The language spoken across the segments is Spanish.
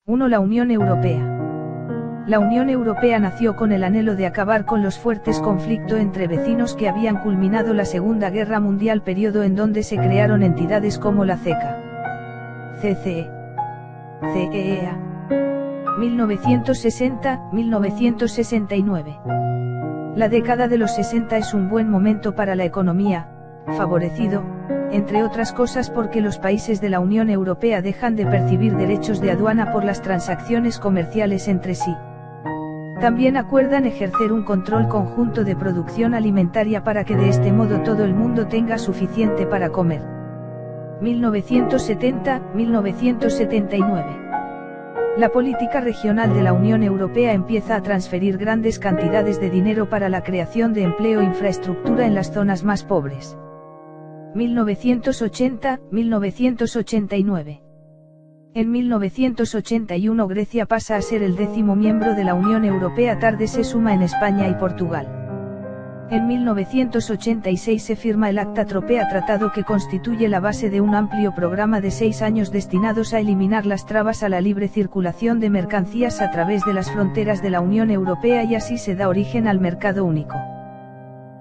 1. La Unión Europea. La Unión Europea nació con el anhelo de acabar con los fuertes conflictos entre vecinos que habían culminado la Segunda Guerra Mundial, periodo en donde se crearon entidades como la CECA, CCE, CEEA. 1960-1969. La década de los 60 es un buen momento para la economía, favorecido, entre otras cosas, porque los países de la Unión Europea dejan de percibir derechos de aduana por las transacciones comerciales entre sí. También acuerdan ejercer un control conjunto de producción alimentaria para que de este modo todo el mundo tenga suficiente para comer. 1970-1979. La política regional de la Unión Europea empieza a transferir grandes cantidades de dinero para la creación de empleo e infraestructura en las zonas más pobres. 1980-1989. En 1981 Grecia pasa a ser el 10º miembro de la Unión Europea, tarde se suma en España y Portugal. En 1986 se firma el Acta Tropea, tratado que constituye la base de un amplio programa de 6 años destinados a eliminar las trabas a la libre circulación de mercancías a través de las fronteras de la Unión Europea, y así se da origen al mercado único.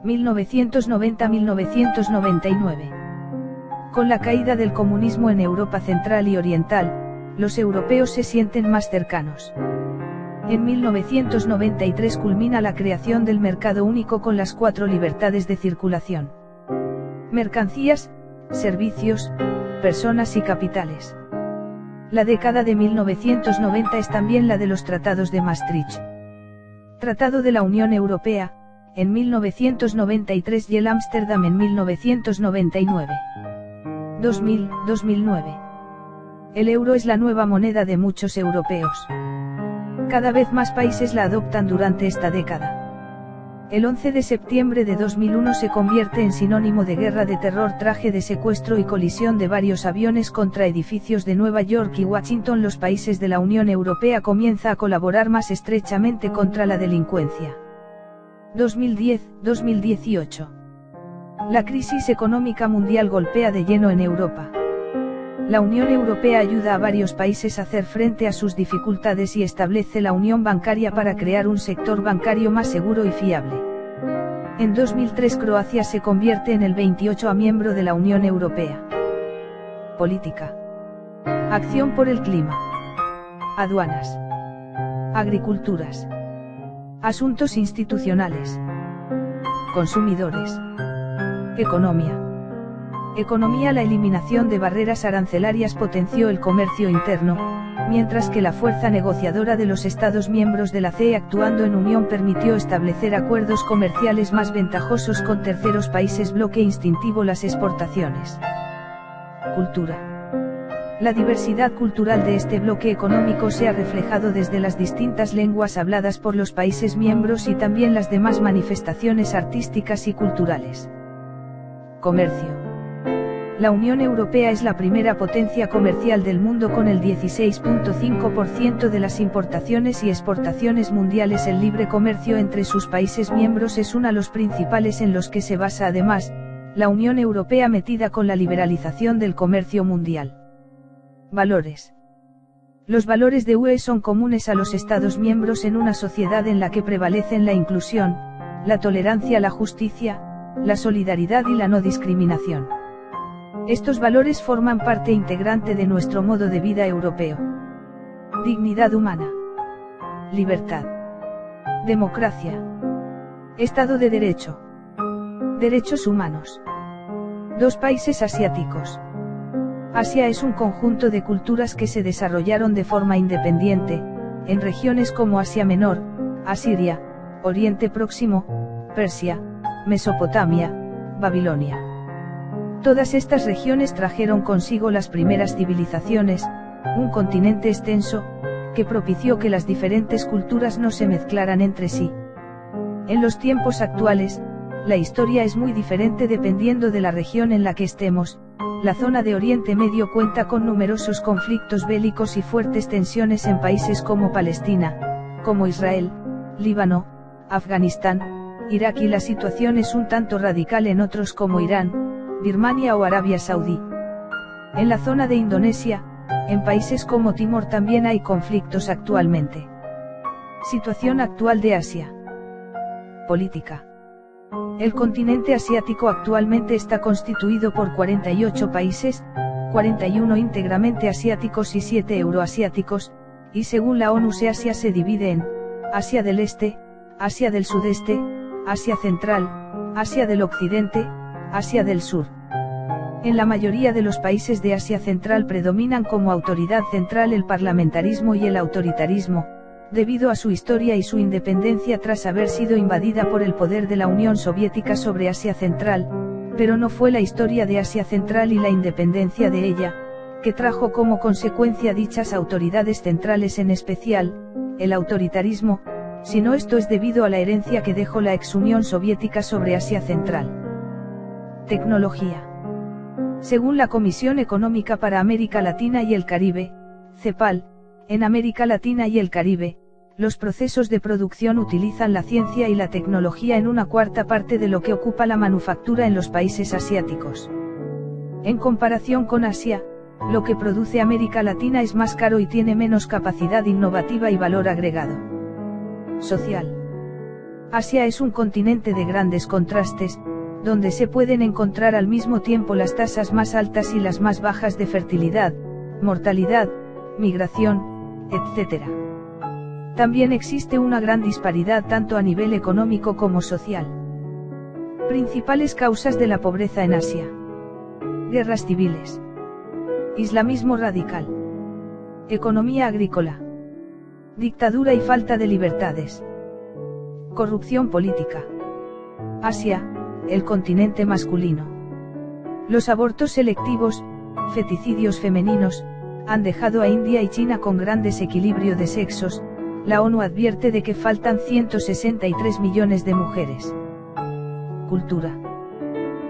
1990-1999. Con la caída del comunismo en Europa Central y Oriental, los europeos se sienten más cercanos. En 1993 culmina la creación del mercado único con las 4 libertades de circulación: mercancías, servicios, personas y capitales. La década de 1990 es también la de los tratados de Maastricht, Tratado de la Unión Europea, en 1993, y el Ámsterdam en 1999. 2000-2009. El euro es la nueva moneda de muchos europeos. Cada vez más países la adoptan durante esta década. El 11 de septiembre de 2001 se convierte en sinónimo de guerra, de terror, traje de secuestro y colisión de varios aviones contra edificios de Nueva York y Washington. Los países de la Unión Europea comienzan a colaborar más estrechamente contra la delincuencia. 2010-2018. La crisis económica mundial golpea de lleno en Europa. La Unión Europea ayuda a varios países a hacer frente a sus dificultades y establece la unión bancaria para crear un sector bancario más seguro y fiable. En 2003 Croacia se convierte en el 28º miembro de la Unión Europea. Política. Acción por el clima. Aduanas. Agriculturas. Asuntos institucionales. Consumidores. Economía. Economía. La eliminación de barreras arancelarias potenció el comercio interno, mientras que la fuerza negociadora de los Estados miembros de la CE, actuando en unión, permitió establecer acuerdos comerciales más ventajosos con terceros países. Bloque instintivo. Las exportaciones. Cultura. La diversidad cultural de este bloque económico se ha reflejado desde las distintas lenguas habladas por los países miembros y también las demás manifestaciones artísticas y culturales. Comercio. La Unión Europea es la primera potencia comercial del mundo con el 16.5% de las importaciones y exportaciones mundiales. El libre comercio entre sus países miembros es uno de los principales en los que se basa además la Unión Europea, metida con la liberalización del comercio mundial. Valores. Los valores de UE son comunes a los Estados miembros en una sociedad en la que prevalecen la inclusión, la tolerancia, la justicia, la solidaridad y la no discriminación. Estos valores forman parte integrante de nuestro modo de vida europeo. Dignidad humana. Libertad. Democracia. Estado de Derecho. Derechos humanos. 2 países asiáticos. Asia es un conjunto de culturas que se desarrollaron de forma independiente, en regiones como Asia Menor, Asiria, Oriente Próximo, Persia, Mesopotamia, Babilonia. Todas estas regiones trajeron consigo las primeras civilizaciones, un continente extenso, que propició que las diferentes culturas no se mezclaran entre sí. En los tiempos actuales, la historia es muy diferente dependiendo de la región en la que estemos. La zona de Oriente Medio cuenta con numerosos conflictos bélicos y fuertes tensiones en países como Palestina, como Israel, Líbano, Afganistán, Irak, y la situación es un tanto radical en otros como Irán, Birmania o Arabia Saudí. En la zona de Indonesia, en países como Timor también hay conflictos actualmente. Situación actual de Asia. Política. El continente asiático actualmente está constituido por 48 países, 41 íntegramente asiáticos y 7 euroasiáticos, y según la ONU Asia se divide en Asia del Este, Asia del Sudeste, Asia Central, Asia del Occidente, Asia del Sur. En la mayoría de los países de Asia Central predominan como autoridad central el parlamentarismo y el autoritarismo, debido a su historia y su independencia tras haber sido invadida por el poder de la Unión Soviética sobre Asia Central, pero no fue la historia de Asia Central y la independencia de ella, que trajo como consecuencia dichas autoridades centrales, en especial, el autoritarismo, sino esto es debido a la herencia que dejó la ex Unión Soviética sobre Asia Central. Tecnología. Según la Comisión Económica para América Latina y el Caribe, CEPAL, en América Latina y el Caribe, los procesos de producción utilizan la ciencia y la tecnología en una cuarta parte de lo que ocupa la manufactura en los países asiáticos. En comparación con Asia, lo que produce América Latina es más caro y tiene menos capacidad innovativa y valor agregado. Social. Asia es un continente de grandes contrastes, donde se pueden encontrar al mismo tiempo las tasas más altas y las más bajas de fertilidad, mortalidad, migración, etc. También existe una gran disparidad tanto a nivel económico como social. Principales causas de la pobreza en Asia. Guerras civiles. Islamismo radical. Economía agrícola. Dictadura y falta de libertades. Corrupción política. Asia, el continente masculino. Los abortos selectivos, feticidios femeninos, han dejado a India y China con gran desequilibrio de sexos. La ONU advierte de que faltan 163 millones de mujeres. Cultura.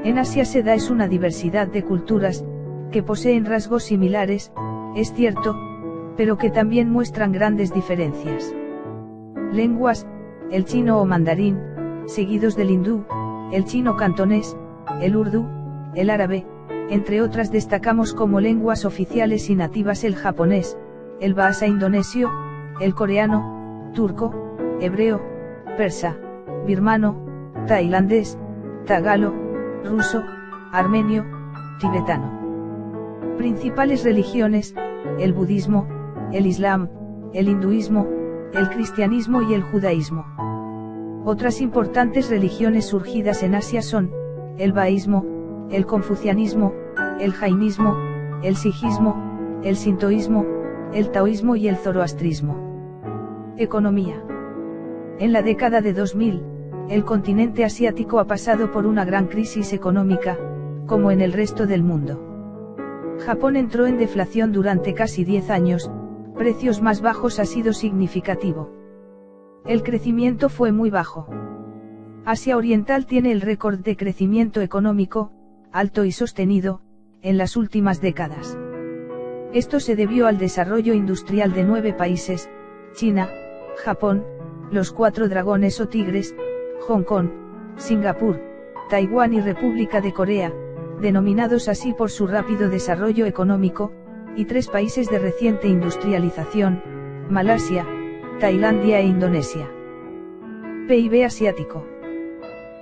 En Asia se da una diversidad de culturas, que poseen rasgos similares, es cierto, pero que también muestran grandes diferencias. Lenguas, el chino o mandarín, seguidos del hindú, el chino cantonés, el urdu, el árabe, entre otras destacamos como lenguas oficiales y nativas el japonés, el bahasa indonesio, el coreano, turco, hebreo, persa, birmano, tailandés, tagalo, ruso, armenio, tibetano. Principales religiones, el budismo, el islam, el hinduismo, el cristianismo y el judaísmo. Otras importantes religiones surgidas en Asia son, el baísmo, el confucianismo, el jainismo, el sijismo, el sintoísmo, el taoísmo y el zoroastrismo. Economía. En la década de 2000, el continente asiático ha pasado por una gran crisis económica, como en el resto del mundo. Japón entró en deflación durante casi 10 años, precios más bajos ha sido significativo. El crecimiento fue muy bajo. Asia Oriental tiene el récord de crecimiento económico, alto y sostenido, en las últimas décadas. Esto se debió al desarrollo industrial de 9 países, China, Japón, los 4 dragones o tigres, Hong Kong, Singapur, Taiwán y República de Corea, denominados así por su rápido desarrollo económico, y 3 países de reciente industrialización, Malasia, Tailandia e Indonesia. PIB asiático.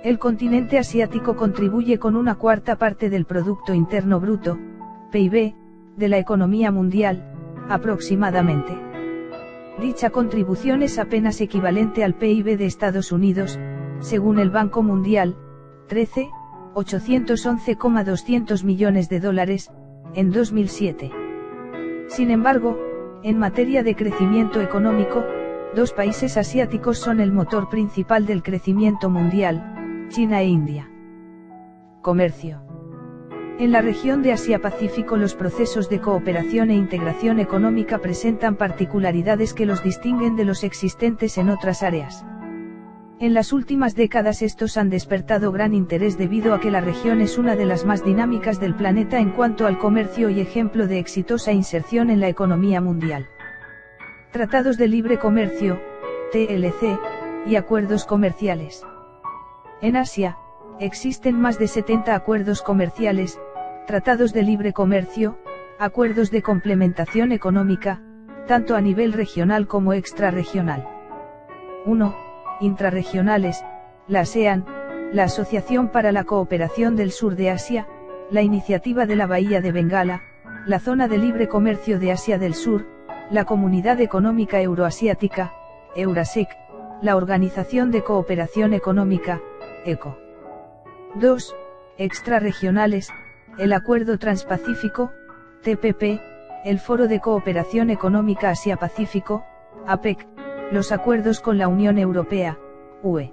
El continente asiático contribuye con una cuarta parte del Producto Interno Bruto, PIB, de la economía mundial, aproximadamente. Dicha contribución es apenas equivalente al PIB de Estados Unidos, según el Banco Mundial, 811,200 millones de dólares, en 2007. Sin embargo, en materia de crecimiento económico, 2 países asiáticos son el motor principal del crecimiento mundial, China e India. Comercio. En la región de Asia-Pacífico los procesos de cooperación e integración económica presentan particularidades que los distinguen de los existentes en otras áreas. En las últimas décadas estos han despertado gran interés debido a que la región es una de las más dinámicas del planeta en cuanto al comercio y ejemplo de exitosa inserción en la economía mundial. Tratados de libre comercio, TLC, y acuerdos comerciales. En Asia, existen más de 70 acuerdos comerciales, tratados de libre comercio, Acuerdos de complementación económica, tanto a nivel regional como extrarregional. 1. Intrarregionales, la ASEAN, la Asociación para la Cooperación del Sur de Asia, la Iniciativa de la Bahía de Bengala, la Zona de Libre Comercio de Asia del Sur, la Comunidad Económica Euroasiática, Eurasec, la Organización de Cooperación Económica, ECO. 2. Extrarregionales, el Acuerdo Transpacífico, TPP, el Foro de Cooperación Económica Asia-Pacífico, APEC, los acuerdos con la Unión Europea, UE.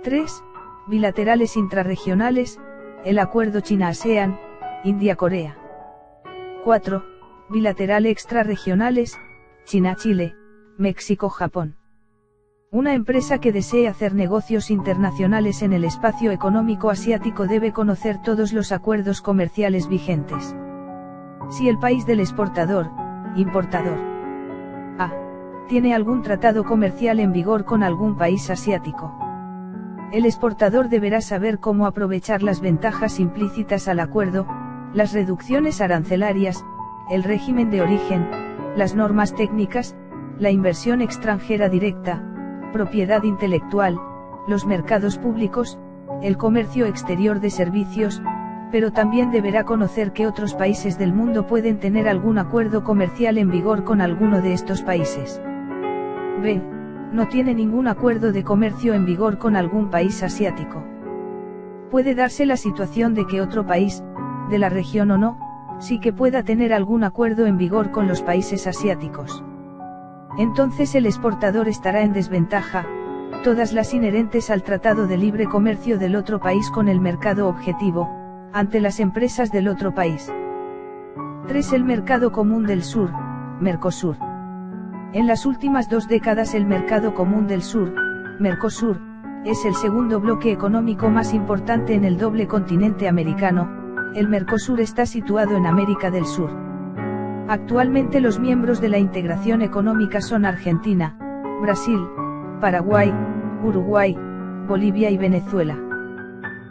3. Bilaterales intrarregionales, el Acuerdo China-ASEAN, India-Corea. 4. Bilateral extrarregionales, China-Chile, México-Japón. Una empresa que desee hacer negocios internacionales en el espacio económico asiático debe conocer todos los acuerdos comerciales vigentes. Si el país del exportador, importador A. tiene algún tratado comercial en vigor con algún país asiático, el exportador deberá saber cómo aprovechar las ventajas implícitas al acuerdo, las reducciones arancelarias, el régimen de origen, las normas técnicas, la inversión extranjera directa, propiedad intelectual, los mercados públicos, el comercio exterior de servicios, pero también deberá conocer que otros países del mundo pueden tener algún acuerdo comercial en vigor con alguno de estos países. B. No tiene ningún acuerdo de comercio en vigor con algún país asiático. Puede darse la situación de que otro país, de la región o no, sí que pueda tener algún acuerdo en vigor con los países asiáticos. Entonces el exportador estará en desventaja, todas las inherentes al Tratado de Libre Comercio del otro país con el mercado objetivo, ante las empresas del otro país. 3. El Mercado Común del Sur, Mercosur. En las últimas 2 décadas el Mercado Común del Sur, Mercosur, es el segundo bloque económico más importante en el doble continente americano. El Mercosur está situado en América del Sur. Actualmente los miembros de la integración económica son Argentina, Brasil, Paraguay, Uruguay, Bolivia y Venezuela.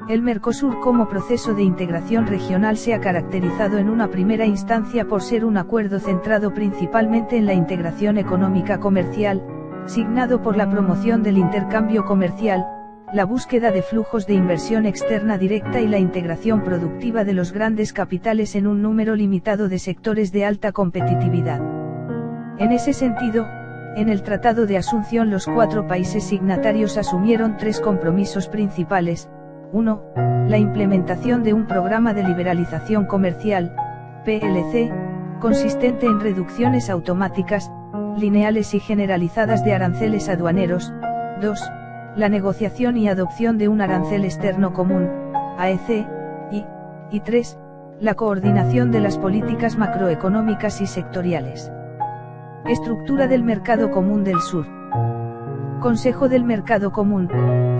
El Mercosur como proceso de integración regional se ha caracterizado en una primera instancia por ser un acuerdo centrado principalmente en la integración económica comercial, signado por la promoción del intercambio comercial, la búsqueda de flujos de inversión externa directa y la integración productiva de los grandes capitales en un número limitado de sectores de alta competitividad. En ese sentido, en el Tratado de Asunción los 4 países signatarios asumieron 3 compromisos principales. 1. La implementación de un programa de liberalización comercial, PLC, consistente en reducciones automáticas, lineales y generalizadas de aranceles aduaneros. 2. La negociación y adopción de un arancel externo común, AEC, y 3. La coordinación de las políticas macroeconómicas y sectoriales. Estructura del Mercado Común del Sur. Consejo del Mercado Común,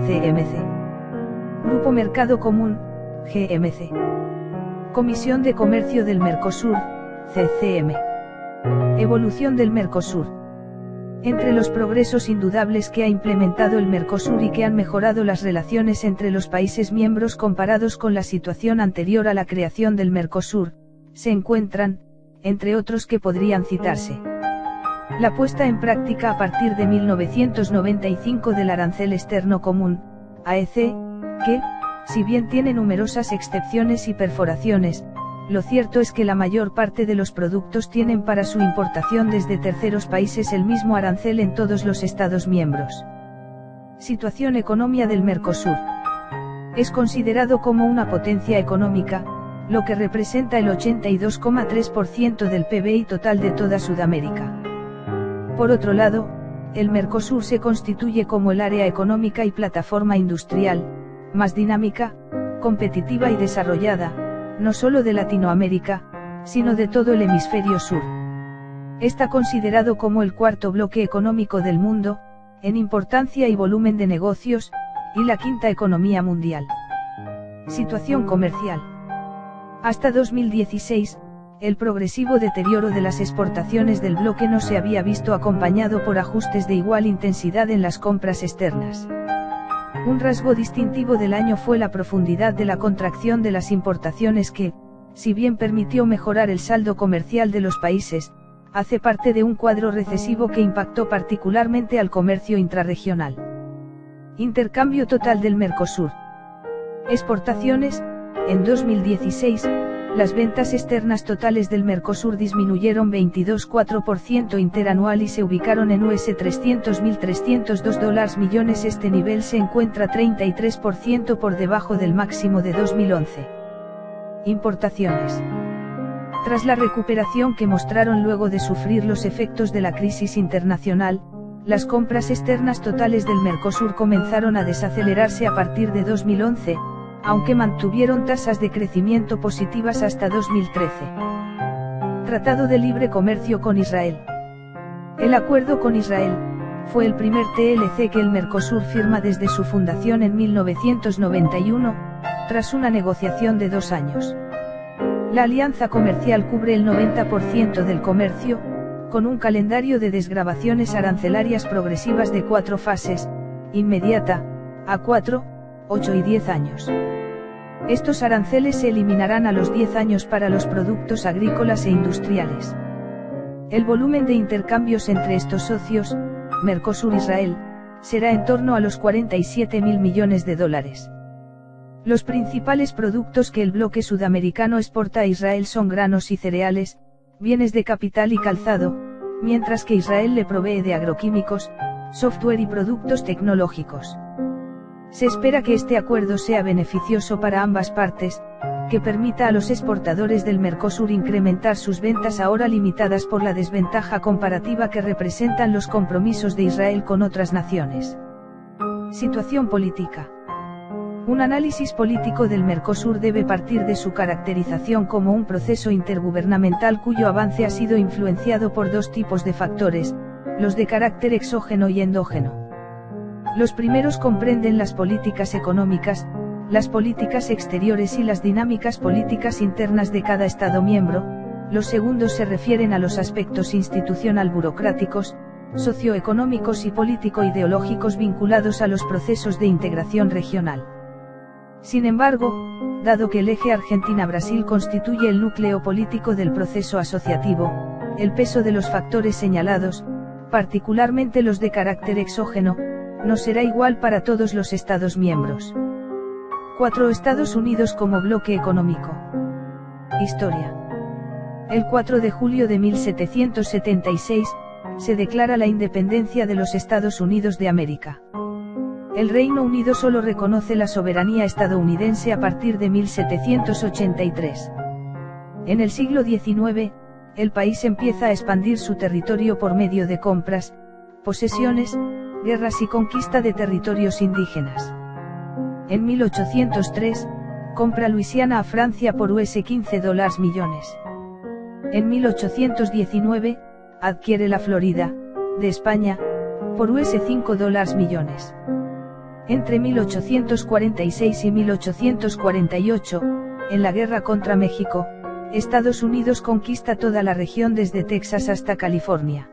CMC. Grupo Mercado Común, GMC. Comisión de Comercio del Mercosur, CCM. Evolución del Mercosur. Entre los progresos indudables que ha implementado el Mercosur y que han mejorado las relaciones entre los países miembros comparados con la situación anterior a la creación del Mercosur, se encuentran, entre otros que podrían citarse: la puesta en práctica a partir de 1995 del Arancel Externo Común, AEC, que, si bien tiene numerosas excepciones y perforaciones, lo cierto es que la mayor parte de los productos tienen para su importación desde terceros países el mismo arancel en todos los Estados miembros. Situación económica del Mercosur. Es considerado como una potencia económica, lo que representa el 82,3% del PBI total de toda Sudamérica. Por otro lado, el Mercosur se constituye como el área económica y plataforma industrial más dinámica, competitiva y desarrollada, no solo de Latinoamérica, sino de todo el hemisferio sur. Está considerado como el 4.º bloque económico del mundo, en importancia y volumen de negocios, y la 5ª economía mundial. Situación comercial. Hasta 2016, el progresivo deterioro de las exportaciones del bloque no se había visto acompañado por ajustes de igual intensidad en las compras externas. Un rasgo distintivo del año fue la profundidad de la contracción de las importaciones que, si bien permitió mejorar el saldo comercial de los países, hace parte de un cuadro recesivo que impactó particularmente al comercio intrarregional. Intercambio total del Mercosur. Exportaciones. En 2016, las ventas externas totales del Mercosur disminuyeron 22,4% interanual y se ubicaron en $300.302 millones. Este nivel se encuentra 33% por debajo del máximo de 2011. Importaciones. Tras la recuperación que mostraron luego de sufrir los efectos de la crisis internacional, las compras externas totales del Mercosur comenzaron a desacelerarse a partir de 2011, aunque mantuvieron tasas de crecimiento positivas hasta 2013. Tratado de Libre Comercio con Israel. El acuerdo con Israel fue el primer TLC que el Mercosur firma desde su fundación en 1991, tras una negociación de 2 años. La alianza comercial cubre el 90% del comercio, con un calendario de desgravaciones arancelarias progresivas de 4 fases, inmediata, a 4, 8 y 10 años. Estos aranceles se eliminarán a los 10 años para los productos agrícolas e industriales. El volumen de intercambios entre estos socios, Mercosur-Israel, será en torno a los $47.000 millones. Los principales productos que el bloque sudamericano exporta a Israel son granos y cereales, bienes de capital y calzado, mientras que Israel le provee de agroquímicos, software y productos tecnológicos. Se espera que este acuerdo sea beneficioso para ambas partes, que permita a los exportadores del Mercosur incrementar sus ventas ahora limitadas por la desventaja comparativa que representan los compromisos de Israel con otras naciones. Situación política. Un análisis político del Mercosur debe partir de su caracterización como un proceso intergubernamental cuyo avance ha sido influenciado por 2 tipos de factores, los de carácter exógeno y endógeno. Los primeros comprenden las políticas económicas, las políticas exteriores y las dinámicas políticas internas de cada Estado miembro. Los segundos se refieren a los aspectos institucional burocráticos, socioeconómicos y político-ideológicos vinculados a los procesos de integración regional. Sin embargo, dado que el eje Argentina-Brasil constituye el núcleo político del proceso asociativo, el peso de los factores señalados, particularmente los de carácter exógeno, no será igual para todos los Estados miembros. 4. Estados Unidos como bloque económico. Historia. El 4 de julio de 1776, se declara la independencia de los Estados Unidos de América. El Reino Unido solo reconoce la soberanía estadounidense a partir de 1783. En el siglo XIX, el país empieza a expandir su territorio por medio de compras, posesiones, guerras y conquista de territorios indígenas. En 1803, compra Luisiana a Francia por $15 millones. En 1819, adquiere la Florida, de España, por $5 millones. Entre 1846 y 1848, en la guerra contra México, Estados Unidos conquista toda la región desde Texas hasta California.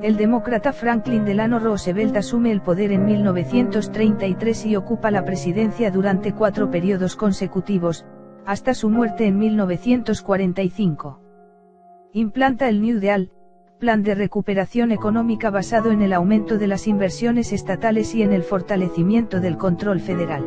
El demócrata Franklin Delano Roosevelt asume el poder en 1933 y ocupa la presidencia durante 4 periodos consecutivos, hasta su muerte en 1945. Implanta el New Deal, plan de recuperación económica basado en el aumento de las inversiones estatales y en el fortalecimiento del control federal.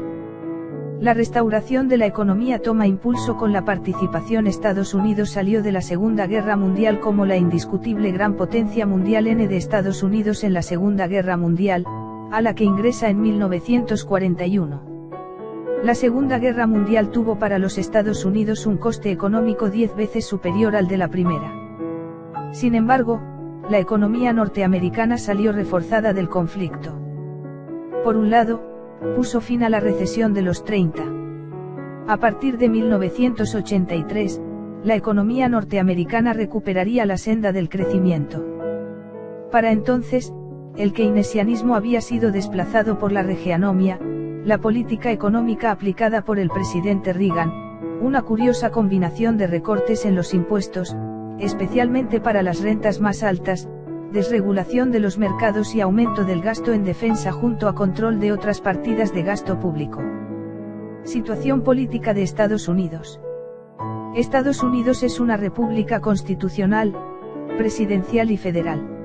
La restauración de la economía toma impulso con la participación. Estados Unidos salió de la Segunda Guerra Mundial como la indiscutible gran potencia mundial de Estados Unidos en la Segunda Guerra Mundial, a la que ingresa en 1941. La Segunda Guerra Mundial tuvo para los Estados Unidos un coste económico 10 veces superior al de la Primera. Sin embargo, la economía norteamericana salió reforzada del conflicto. Por un lado, puso fin a la recesión de los 30. A partir de 1983, la economía norteamericana recuperaría la senda del crecimiento. Para entonces, el keynesianismo había sido desplazado por la reaganomia, la política económica aplicada por el presidente Reagan, una curiosa combinación de recortes en los impuestos, especialmente para las rentas más altas, desregulación de los mercados y aumento del gasto en defensa junto a control de otras partidas de gasto público. Situación política de Estados Unidos. Estados Unidos es una república constitucional, presidencial y federal.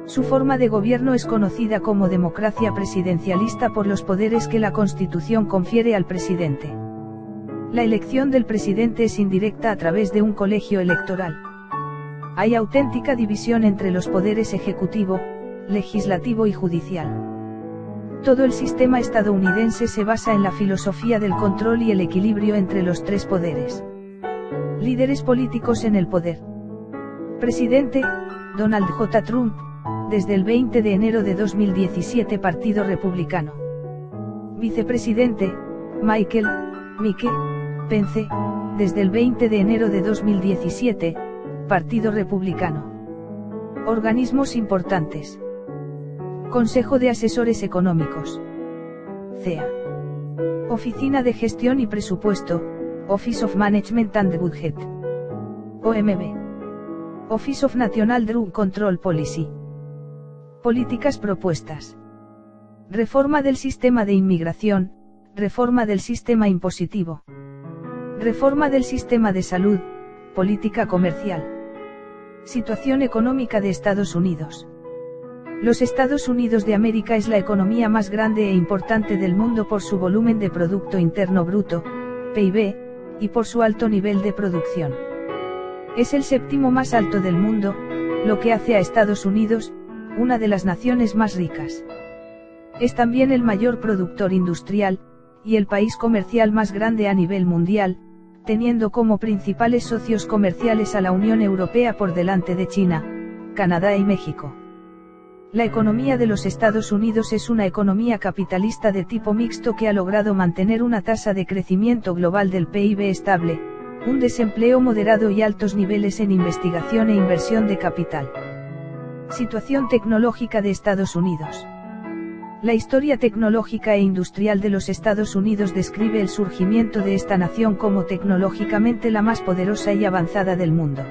Su forma de gobierno es conocida como democracia presidencialista por los poderes que la Constitución confiere al presidente. La elección del presidente es indirecta a través de un colegio electoral. Hay auténtica división entre los poderes ejecutivo, legislativo y judicial. Todo el sistema estadounidense se basa en la filosofía del control y el equilibrio entre los tres poderes. Líderes políticos en el poder. Presidente, Donald J. Trump, desde el 20 de enero de 2017, Partido Republicano. Vicepresidente, Mike Pence, desde el 20 de enero de 2017, Partido Republicano. Organismos importantes. Consejo de Asesores Económicos. CEA. Oficina de Gestión y Presupuesto, Office of Management and Budget. OMB. Office of National Drug Control Policy. Políticas propuestas. Reforma del sistema de inmigración, reforma del sistema impositivo. Reforma del sistema de salud, política comercial. Situación económica de Estados Unidos. Los Estados Unidos de América es la economía más grande e importante del mundo por su volumen de Producto Interno Bruto, PIB, y por su alto nivel de producción. Es el séptimo más alto del mundo, lo que hace a Estados Unidos una de las naciones más ricas. Es también el mayor productor industrial, y el país comercial más grande a nivel mundial, teniendo como principales socios comerciales a la Unión Europea por delante de China, Canadá y México. La economía de los Estados Unidos es una economía capitalista de tipo mixto que ha logrado mantener una tasa de crecimiento global del PIB estable, un desempleo moderado y altos niveles en investigación e inversión de capital. Situación tecnológica de Estados Unidos. La historia tecnológica e industrial de los Estados Unidos describe el surgimiento de esta nación como tecnológicamente la más poderosa y avanzada del mundo.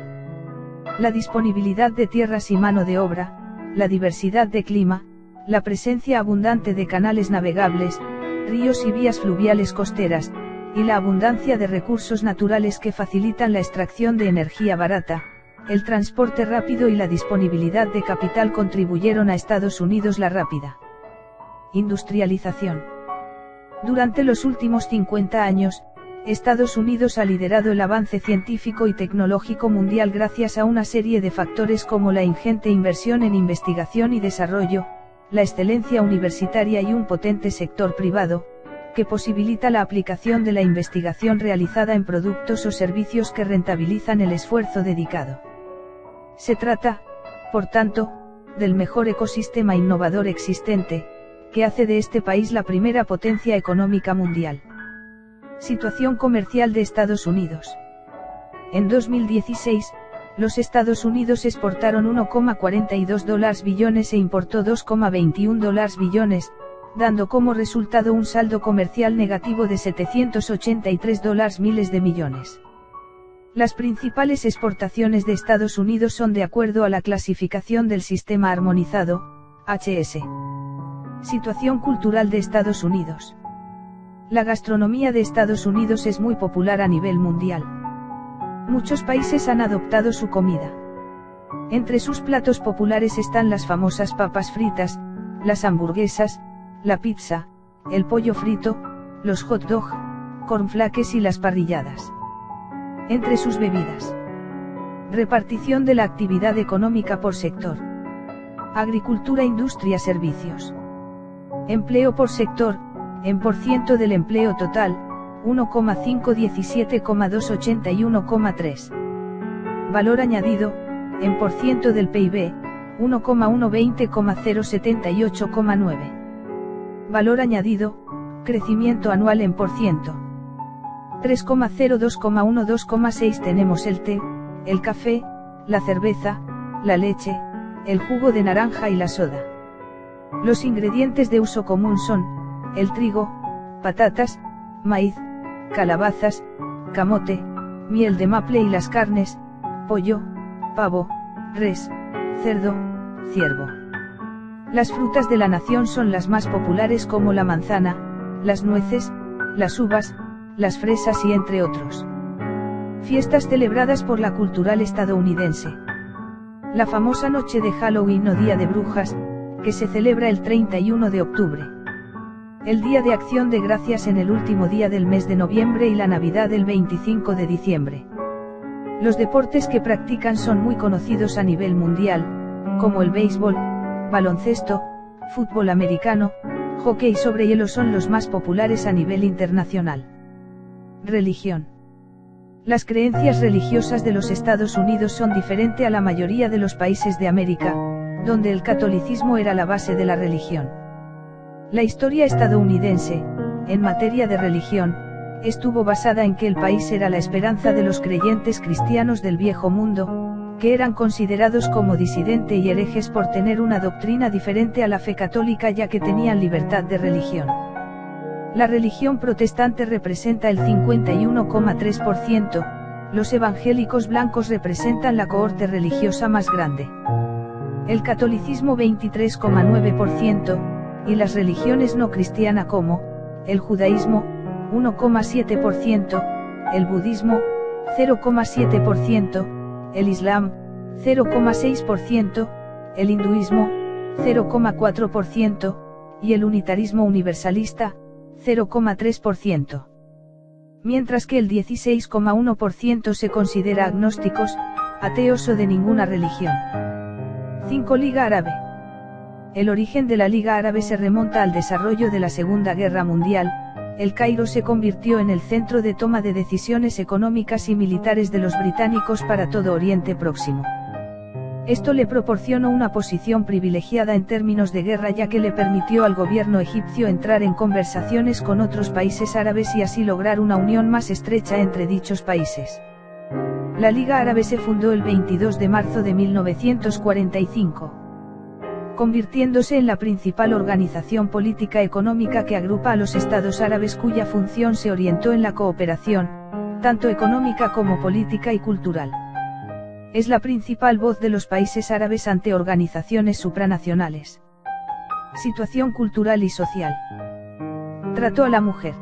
La disponibilidad de tierras y mano de obra, la diversidad de clima, la presencia abundante de canales navegables, ríos y vías fluviales costeras, y la abundancia de recursos naturales que facilitan la extracción de energía barata, el transporte rápido y la disponibilidad de capital contribuyeron a Estados Unidos la rápida industrialización. Durante los últimos 50 años, Estados Unidos ha liderado el avance científico y tecnológico mundial gracias a una serie de factores como la ingente inversión en investigación y desarrollo, la excelencia universitaria y un potente sector privado, que posibilita la aplicación de la investigación realizada en productos o servicios que rentabilizan el esfuerzo dedicado. Se trata, por tanto, del mejor ecosistema innovador existente, que hace de este país la primera potencia económica mundial. Situación comercial de Estados Unidos. En 2016, los Estados Unidos exportaron $1,42 billones e importó $2,21 billones, dando como resultado un saldo comercial negativo de $783 miles de millones. Las principales exportaciones de Estados Unidos son de acuerdo a la clasificación del Sistema Armonizado, HS. Situación cultural de Estados Unidos. La gastronomía de Estados Unidos es muy popular a nivel mundial. Muchos países han adoptado su comida. Entre sus platos populares están las famosas papas fritas, las hamburguesas, la pizza, el pollo frito, los hot dog, cornflakes y las parrilladas. Entre sus bebidas. Repartición de la actividad económica por sector. Agricultura, industria, servicios. Empleo por sector, en por ciento del empleo total, 1,5, 17,2, 81,3. Valor añadido, en por ciento del PIB, 1,1, 20,0, 78,9. Valor añadido, crecimiento anual en por ciento. 3,0, 2,1, 2,6. Tenemos el té, el café, la cerveza, la leche, el jugo de naranja y la soda. Los ingredientes de uso común son el trigo, patatas, maíz, calabazas, camote, miel de maple y las carnes, pollo, pavo, res, cerdo, ciervo. Las frutas de la nación son las más populares como la manzana, las nueces, las uvas, las fresas y entre otros. Fiestas celebradas por la cultural estadounidense. La famosa noche de Halloween o Día de Brujas, que se celebra el 31 de octubre. El Día de Acción de Gracias en el último día del mes de noviembre y la Navidad el 25 de diciembre. Los deportes que practican son muy conocidos a nivel mundial, como el béisbol, baloncesto, fútbol americano, hockey sobre hielo son los más populares a nivel internacional. Religión. Las creencias religiosas de los Estados Unidos son diferentes a la mayoría de los países de América, donde el catolicismo era la base de la religión. La historia estadounidense, en materia de religión, estuvo basada en que el país era la esperanza de los creyentes cristianos del Viejo Mundo, que eran considerados como disidentes y herejes por tener una doctrina diferente a la fe católica ya que tenían libertad de religión. La religión protestante representa el 51,3%, los evangélicos blancos representan la cohorte religiosa más grande. El catolicismo 23,9%, y las religiones no cristianas como, el judaísmo, 1,7%, el budismo, 0,7%, el islam, 0,6%, el hinduismo, 0,4%, y el unitarismo universalista, 0,3%. Mientras que el 16,1% se considera agnósticos, ateos o de ninguna religión. 5. Liga Árabe. El origen de la Liga Árabe se remonta al desarrollo de la Segunda Guerra Mundial. El Cairo se convirtió en el centro de toma de decisiones económicas y militares de los británicos para todo Oriente Próximo. Esto le proporcionó una posición privilegiada en términos de guerra ya que le permitió al gobierno egipcio entrar en conversaciones con otros países árabes y así lograr una unión más estrecha entre dichos países. La Liga Árabe se fundó el 22 de marzo de 1945. Convirtiéndose en la principal organización política económica que agrupa a los estados árabes cuya función se orientó en la cooperación, tanto económica como política y cultural. Es la principal voz de los países árabes ante organizaciones supranacionales. Situación cultural y social. Trato a la mujer.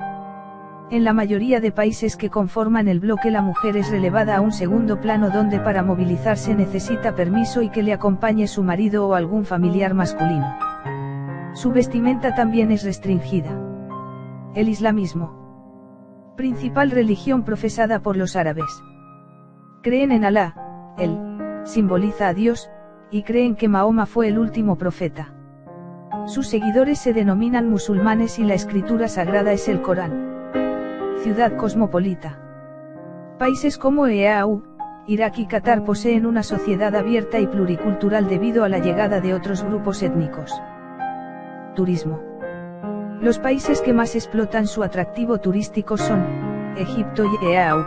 En la mayoría de países que conforman el bloque la mujer es relevada a un segundo plano donde para movilizarse necesita permiso y que le acompañe su marido o algún familiar masculino. Su vestimenta también es restringida. El islamismo. Principal religión profesada por los árabes. Creen en Alá, él, simboliza a Dios, y creen que Mahoma fue el último profeta. Sus seguidores se denominan musulmanes y la escritura sagrada es el Corán. Ciudad cosmopolita. Países como EAU, Irak y Qatar poseen una sociedad abierta y pluricultural debido a la llegada de otros grupos étnicos. Turismo. Los países que más explotan su atractivo turístico son Egipto y EAU.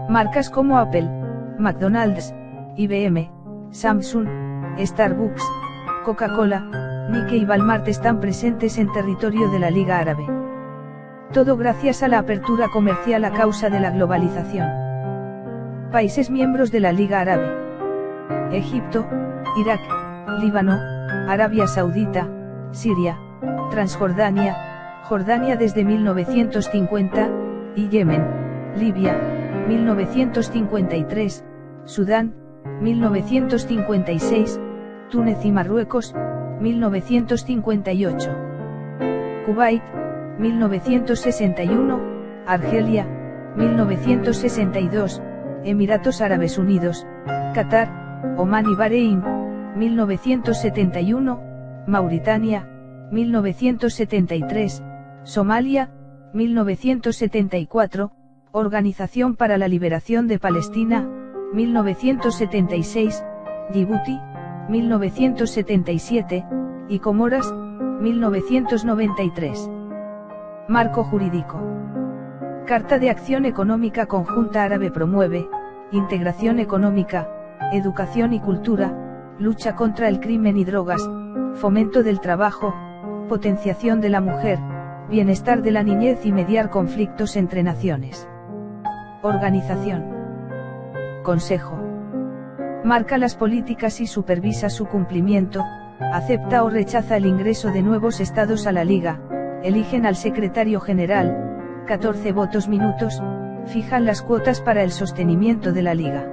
Marcas como Apple, McDonald's, IBM, Samsung, Starbucks, Coca-Cola, Nike y Walmart están presentes en territorio de la Liga Árabe. Todo gracias a la apertura comercial a causa de la globalización. Países miembros de la Liga Árabe. Egipto, Irak, Líbano, Arabia Saudita, Siria, Transjordania, Jordania desde 1950, y Yemen, Libia, 1953, Sudán, 1956, Túnez y Marruecos, 1958. Kuwait, 1961, Argelia, 1962, Emiratos Árabes Unidos, Qatar, Omán y Bahrein, 1971, Mauritania, 1973, Somalia, 1974, Organización para la Liberación de Palestina, 1976, Djibouti, 1977, y Comoras, 1993. Marco jurídico. Carta de Acción Económica Conjunta Árabe promueve, integración económica, educación y cultura, lucha contra el crimen y drogas, fomento del trabajo, potenciación de la mujer, bienestar de la niñez y mediar conflictos entre naciones. Organización. Consejo. Marca las políticas y supervisa su cumplimiento, acepta o rechaza el ingreso de nuevos estados a la Liga, eligen al secretario general, 14 votos minutos, fijan las cuotas para el sostenimiento de la Liga.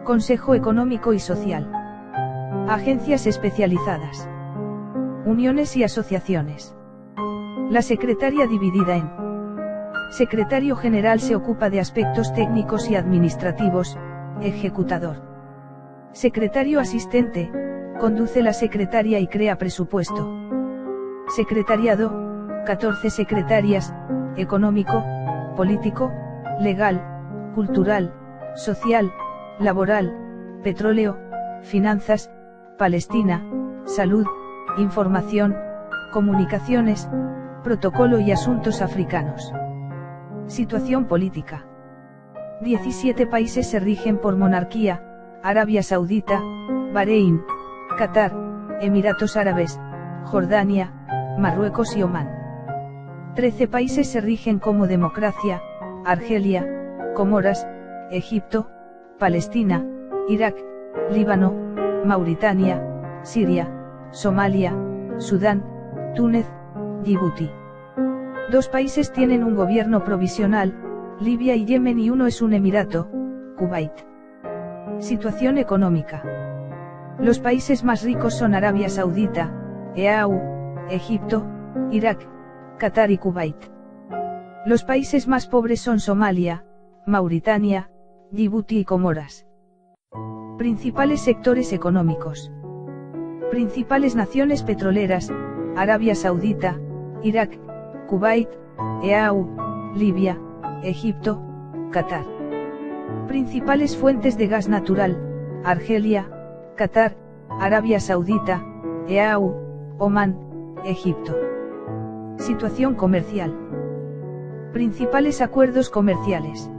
Consejo Económico y Social. Agencias especializadas. Uniones y asociaciones. La secretaria dividida en Secretario General se ocupa de aspectos técnicos y administrativos, ejecutador. Secretario Asistente, conduce la secretaria y crea presupuesto. Secretariado, 14 secretarias, económico, político, legal, cultural, social, laboral, petróleo, finanzas, Palestina, salud, información, comunicaciones, protocolo y asuntos africanos. Situación política. 17 países se rigen por monarquía: Arabia Saudita, Bahrein, Qatar, Emiratos Árabes, Jordania, Marruecos y Omán. 13 países se rigen como democracia: Argelia, Comoras, Egipto, Palestina, Irak, Líbano, Mauritania, Siria, Somalia, Sudán, Túnez, Djibouti. 2 países tienen un gobierno provisional: Libia y Yemen, y uno es un emirato, Kuwait. Situación económica. Los países más ricos son Arabia Saudita, EAU, Egipto, Irak, Qatar y Kuwait. Los países más pobres son Somalia, Mauritania, Djibouti y Comoras. Principales sectores económicos. Principales naciones petroleras: Arabia Saudita, Irak, Kuwait, EAU, Libia, Egipto, Qatar. Principales fuentes de gas natural: Argelia, Qatar, Arabia Saudita, EAU, Omán, Egipto. Situación comercial. Principales acuerdos comerciales.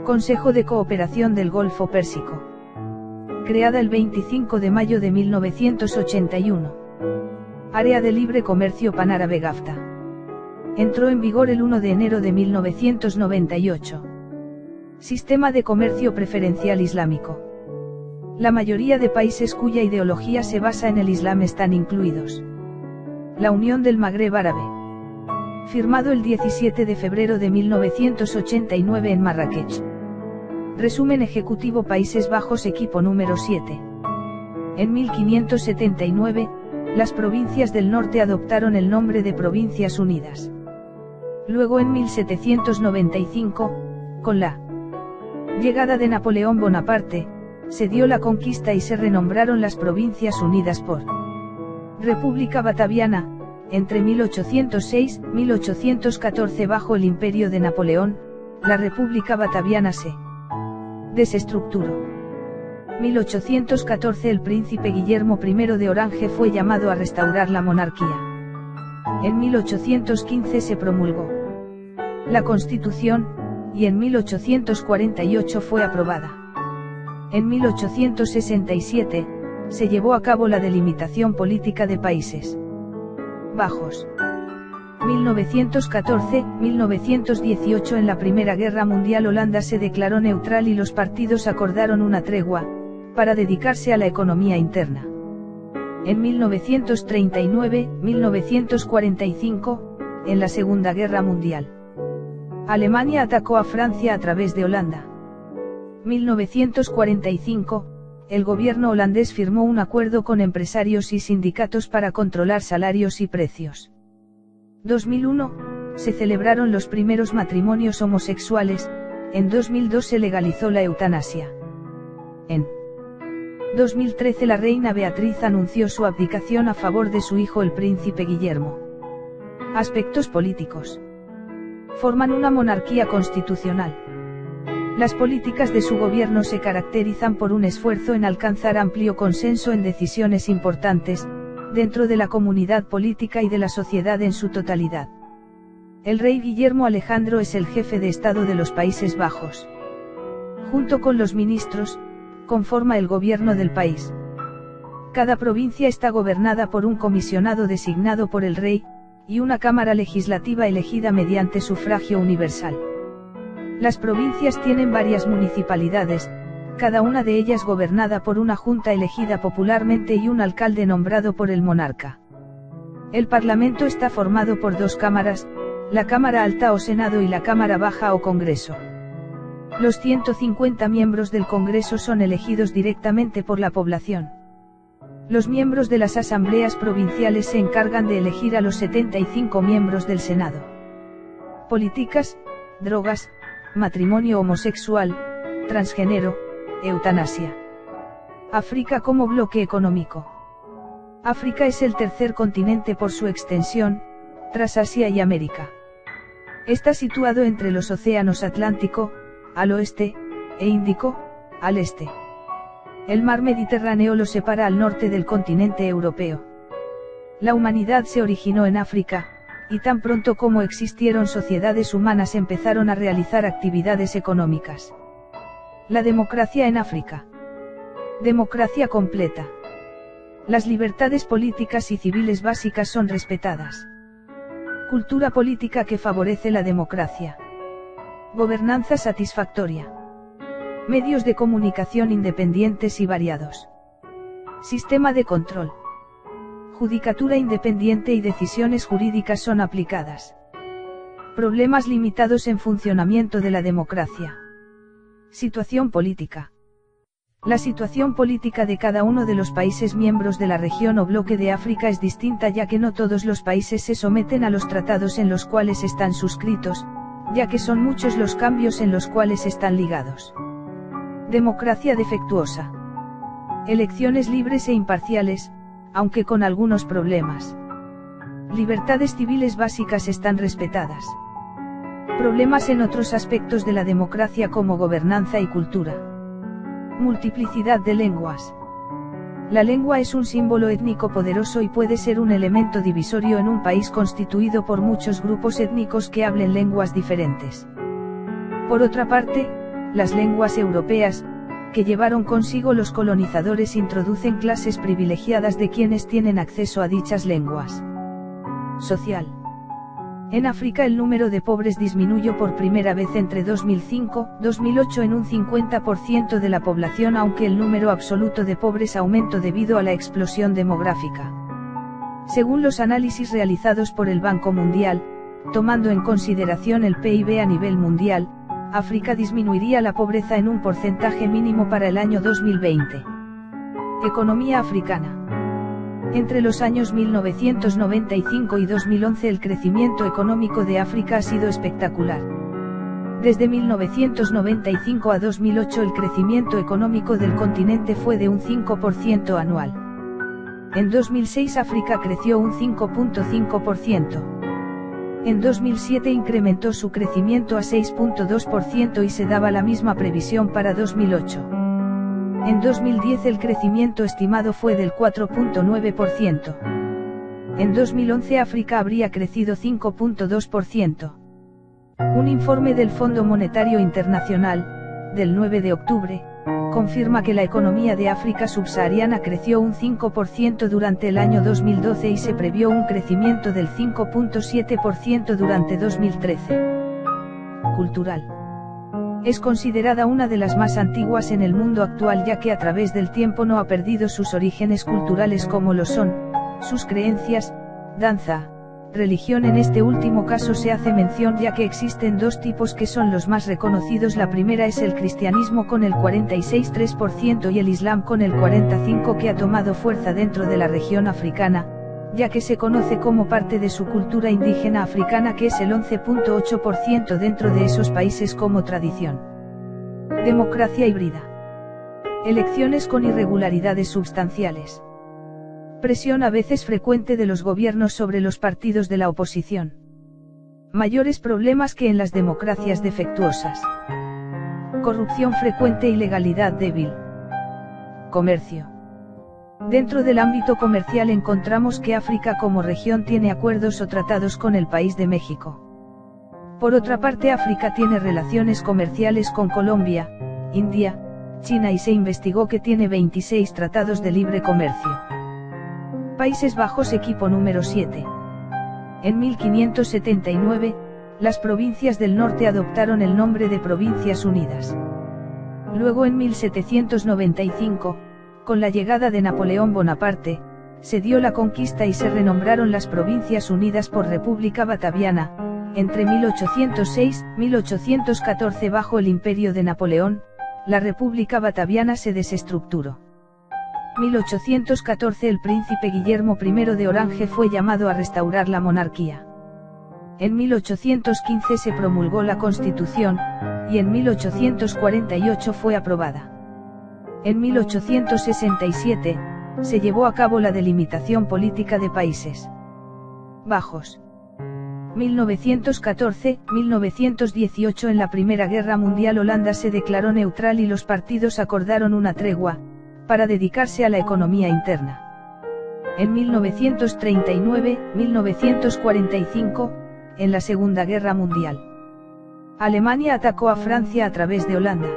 Consejo de Cooperación del Golfo Pérsico. Creada el 25 de mayo de 1981. Área de Libre Comercio Panárabe GAFTA. Entró en vigor el 1 de enero de 1998. Sistema de comercio preferencial islámico. La mayoría de países cuya ideología se basa en el Islam están incluidos. La Unión del Magreb Árabe. Firmado el 17 de febrero de 1989 en Marrakech. Resumen ejecutivo: Países Bajos, equipo número 7. En 1579, las provincias del norte adoptaron el nombre de Provincias Unidas. Luego en 1795, con la llegada de Napoleón Bonaparte, se dio la conquista y se renombraron las Provincias Unidas por República Bataviana. Entre 1806 y 1814, bajo el imperio de Napoleón, la República Bataviana se desestructuró. 1814, el príncipe Guillermo I de Orange fue llamado a restaurar la monarquía. En 1815 se promulgó la Constitución, y en 1848 fue aprobada. En 1867, se llevó a cabo la delimitación política de Países Bajos. 1914-1918. En la Primera Guerra Mundial Holanda se declaró neutral y los partidos acordaron una tregua, para dedicarse a la economía interna. En 1939-1945, en la Segunda Guerra Mundial, Alemania atacó a Francia a través de Holanda. 1945, el gobierno holandés firmó un acuerdo con empresarios y sindicatos para controlar salarios y precios. 2001, se celebraron los primeros matrimonios homosexuales. En 2002 se legalizó la eutanasia. En 2013 la reina Beatriz anunció su abdicación a favor de su hijo el príncipe Guillermo. Aspectos políticos. Forman una monarquía constitucional. Las políticas de su gobierno se caracterizan por un esfuerzo en alcanzar amplio consenso en decisiones importantes, dentro de la comunidad política y de la sociedad en su totalidad. El rey Guillermo Alejandro es el jefe de Estado de los Países Bajos. Junto con los ministros, conforma el gobierno del país. Cada provincia está gobernada por un comisionado designado por el rey, y una cámara legislativa elegida mediante sufragio universal. Las provincias tienen varias municipalidades, cada una de ellas gobernada por una junta elegida popularmente y un alcalde nombrado por el monarca. El Parlamento está formado por 2 cámaras, la Cámara Alta o Senado y la Cámara Baja o Congreso. Los 150 miembros del Congreso son elegidos directamente por la población. Los miembros de las asambleas provinciales se encargan de elegir a los 75 miembros del Senado. Políticas, drogas, matrimonio homosexual, transgénero, eutanasia. África como bloque económico. África es el tercer continente por su extensión, tras Asia y América. Está situado entre los océanos Atlántico, al oeste, e Índico, al este. El mar Mediterráneo lo separa al norte del continente europeo. La humanidad se originó en África, y tan pronto como existieron sociedades humanas empezaron a realizar actividades económicas. La democracia en África. Democracia completa. Las libertades políticas y civiles básicas son respetadas. Cultura política que favorece la democracia. Gobernanza satisfactoria. Medios de comunicación independientes y variados. Sistema de control. Judicatura independiente y decisiones jurídicas son aplicadas. Problemas limitados en funcionamiento de la democracia. Situación política. La situación política de cada uno de los países miembros de la región o bloque de África es distinta, ya que no todos los países se someten a los tratados en los cuales están suscritos, ya que son muchos los cambios en los cuales están ligados. Democracia defectuosa. Elecciones libres e imparciales, aunque con algunos problemas. Libertades civiles básicas están respetadas. Problemas en otros aspectos de la democracia como gobernanza y cultura. Multiplicidad de lenguas. La lengua es un símbolo étnico poderoso y puede ser un elemento divisorio en un país constituido por muchos grupos étnicos que hablen lenguas diferentes. Por otra parte, las lenguas europeas, que llevaron consigo los colonizadores, introducen clases privilegiadas de quienes tienen acceso a dichas lenguas. Social. En África el número de pobres disminuyó por primera vez entre 2005-2008 en un 50% de la población, aunque el número absoluto de pobres aumentó debido a la explosión demográfica. Según los análisis realizados por el Banco Mundial, tomando en consideración el PIB a nivel mundial, África disminuiría la pobreza en un porcentaje mínimo para el año 2020. Economía africana. Entre los años 1995 y 2011 el crecimiento económico de África ha sido espectacular. Desde 1995 a 2008 el crecimiento económico del continente fue de un 5% anual. En 2006 África creció un 5.5%. En 2007 incrementó su crecimiento a 6.2% y se daba la misma previsión para 2008. En 2010 el crecimiento estimado fue del 4.9%. En 2011 África habría crecido 5.2%. Un informe del Fondo Monetario Internacional, del 9 de octubre, confirma que la economía de África subsahariana creció un 5% durante el año 2012 y se previó un crecimiento del 5.7% durante 2013. Cultural. Es considerada una de las más antiguas en el mundo actual, ya que a través del tiempo no ha perdido sus orígenes culturales como lo son, sus creencias, danza, religión. En este último caso se hace mención ya que existen dos tipos que son los más reconocidos. La primera es el cristianismo con el 46,3% y el islam con el 45%, que ha tomado fuerza dentro de la región africana, ya que se conoce como parte de su cultura indígena africana, que es el 11.8% dentro de esos países como tradición. Democracia híbrida. Elecciones con irregularidades sustanciales. Presión a veces frecuente de los gobiernos sobre los partidos de la oposición. Mayores problemas que en las democracias defectuosas. Corrupción frecuente y legalidad débil. Comercio. Dentro del ámbito comercial encontramos que África como región tiene acuerdos o tratados con el país de México. Por otra parte, África tiene relaciones comerciales con Colombia, India, China y se investigó que tiene 26 tratados de libre comercio. Países Bajos, equipo número 7. En 1579, las provincias del norte adoptaron el nombre de Provincias Unidas. Luego en 1795, con la llegada de Napoleón Bonaparte, se dio la conquista y se renombraron las Provincias Unidas por República Bataviana, Entre 1806-1814 bajo el imperio de Napoleón, la República Bataviana se desestructuró. 1814 el príncipe Guillermo I de Orange fue llamado a restaurar la monarquía. En 1815 se promulgó la Constitución, y en 1848 fue aprobada. En 1867, se llevó a cabo la delimitación política de Países Bajos. 1914-1918 En la Primera Guerra Mundial Holanda se declaró neutral y los partidos acordaron una tregua, para dedicarse a la economía interna. En 1939-1945, en la Segunda Guerra Mundial, Alemania atacó a Francia a través de Holanda.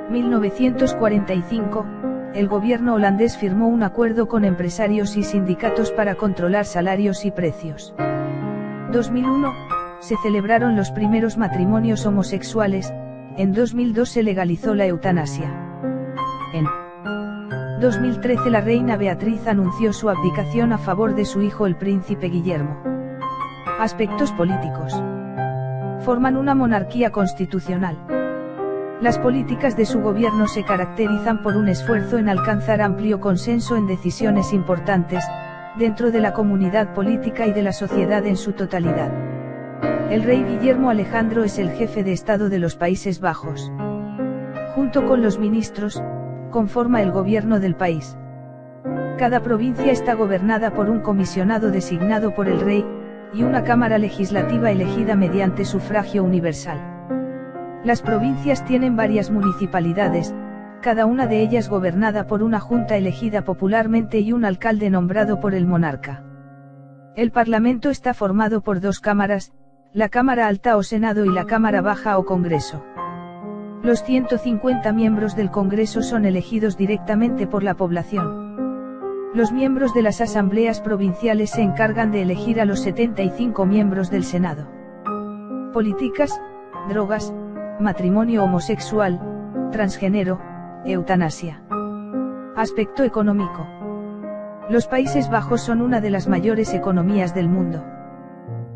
1945, el gobierno holandés firmó un acuerdo con empresarios y sindicatos para controlar salarios y precios. 2001, se celebraron los primeros matrimonios homosexuales, en 2002 se legalizó la eutanasia. En 2013 la reina Beatriz anunció su abdicación a favor de su hijo el príncipe Guillermo. Aspectos políticos. Forman una monarquía constitucional. Las políticas de su gobierno se caracterizan por un esfuerzo en alcanzar amplio consenso en decisiones importantes, dentro de la comunidad política y de la sociedad en su totalidad. El rey Guillermo Alejandro es el jefe de Estado de los Países Bajos. Junto con los ministros, conforma el gobierno del país. Cada provincia está gobernada por un comisionado designado por el rey, y una cámara legislativa elegida mediante sufragio universal. Las provincias tienen varias municipalidades, cada una de ellas gobernada por una junta elegida popularmente y un alcalde nombrado por el monarca. El Parlamento está formado por dos cámaras, la Cámara Alta o Senado y la Cámara Baja o Congreso. Los 150 miembros del Congreso son elegidos directamente por la población. Los miembros de las asambleas provinciales se encargan de elegir a los 75 miembros del Senado. Políticas, drogas, matrimonio homosexual, transgénero, eutanasia. Aspecto económico. Los Países Bajos son una de las mayores economías del mundo.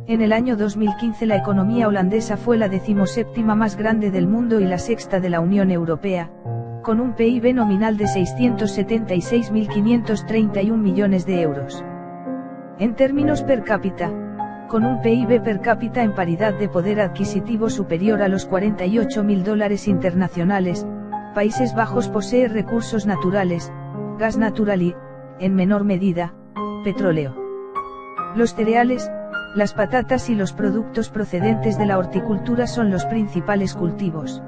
En el año 2015 la economía holandesa fue la 17ª más grande del mundo y la 6ª de la Unión Europea, con un PIB nominal de 676.531 millones de euros. En términos per cápita, con un PIB per cápita en paridad de poder adquisitivo superior a los $48.000 internacionales, Países Bajos posee recursos naturales, gas natural y, en menor medida, petróleo. Los cereales, las patatas y los productos procedentes de la horticultura son los principales cultivos.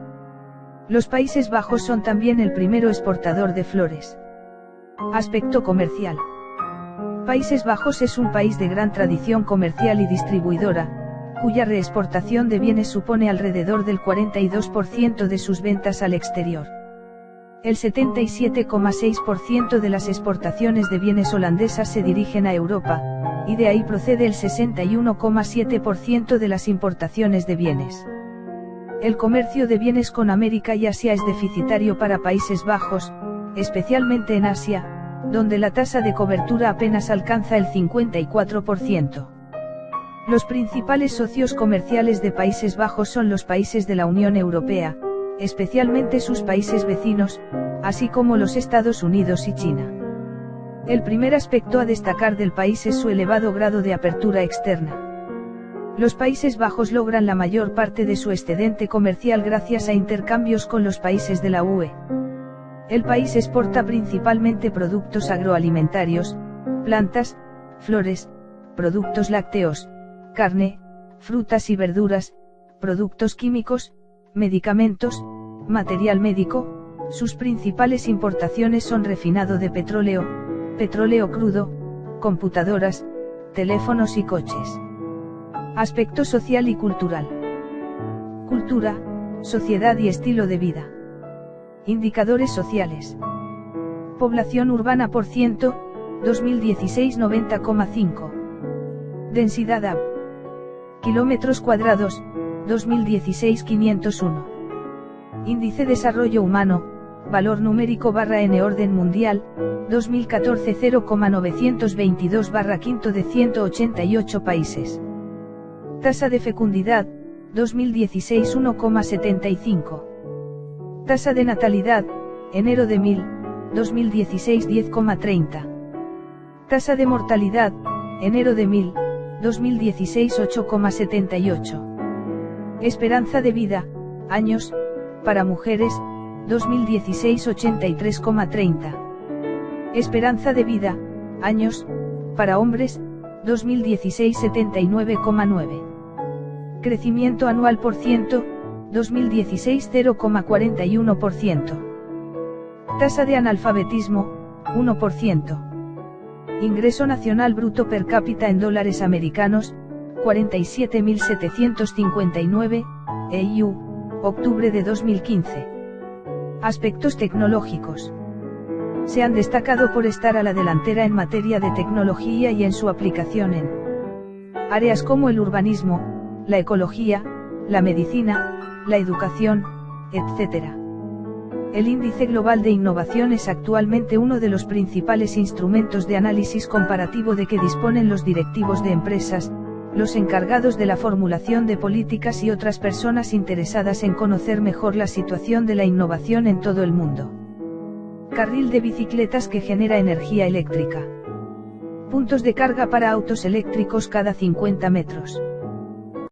Los Países Bajos son también el primero exportador de flores. Aspecto comercial. Países Bajos es un país de gran tradición comercial y distribuidora, cuya reexportación de bienes supone alrededor del 42% de sus ventas al exterior. El 77,6% de las exportaciones de bienes holandesas se dirigen a Europa, y de ahí procede el 61,7% de las importaciones de bienes. El comercio de bienes con América y Asia es deficitario para Países Bajos, especialmente en Asia, donde la tasa de cobertura apenas alcanza el 54%. Los principales socios comerciales de Países Bajos son los países de la Unión Europea, especialmente sus países vecinos, así como los Estados Unidos y China. El primer aspecto a destacar del país es su elevado grado de apertura externa. Los Países Bajos logran la mayor parte de su excedente comercial gracias a intercambios con los países de la UE. El país exporta principalmente productos agroalimentarios, plantas, flores, productos lácteos, carne, frutas y verduras, productos químicos, medicamentos, material médico. Sus principales importaciones son refinado de petróleo, petróleo crudo, computadoras, teléfonos y coches. Aspecto social y cultural. Cultura, sociedad y estilo de vida. Indicadores sociales. Población urbana por ciento, 2016 90,5. Densidad AB. Kilómetros cuadrados, 2016 501. Índice Desarrollo Humano, valor numérico /N orden mundial, 2014 0,922/5 de 188 países. Tasa de fecundidad, 2016 1,75. Tasa de natalidad, enero de 2016 10,30. Tasa de mortalidad, enero de 2016 8,78. Esperanza de vida, años, para mujeres, 2016 83,30. Esperanza de vida, años, para hombres, 2016 79,9. Crecimiento anual por ciento, 2016 0,41%. Tasa de analfabetismo, 1%. Ingreso nacional bruto per cápita en dólares americanos, 47.759, EU, octubre de 2015. Aspectos tecnológicos. Se han destacado por estar a la delantera en materia de tecnología y en su aplicación en áreas como el urbanismo, la ecología, la medicina, la educación, etc. El Índice Global de Innovación es actualmente uno de los principales instrumentos de análisis comparativo de que disponen los directivos de empresas, los encargados de la formulación de políticas y otras personas interesadas en conocer mejor la situación de la innovación en todo el mundo. Carril de bicicletas que genera energía eléctrica. Puntos de carga para autos eléctricos cada 50 metros.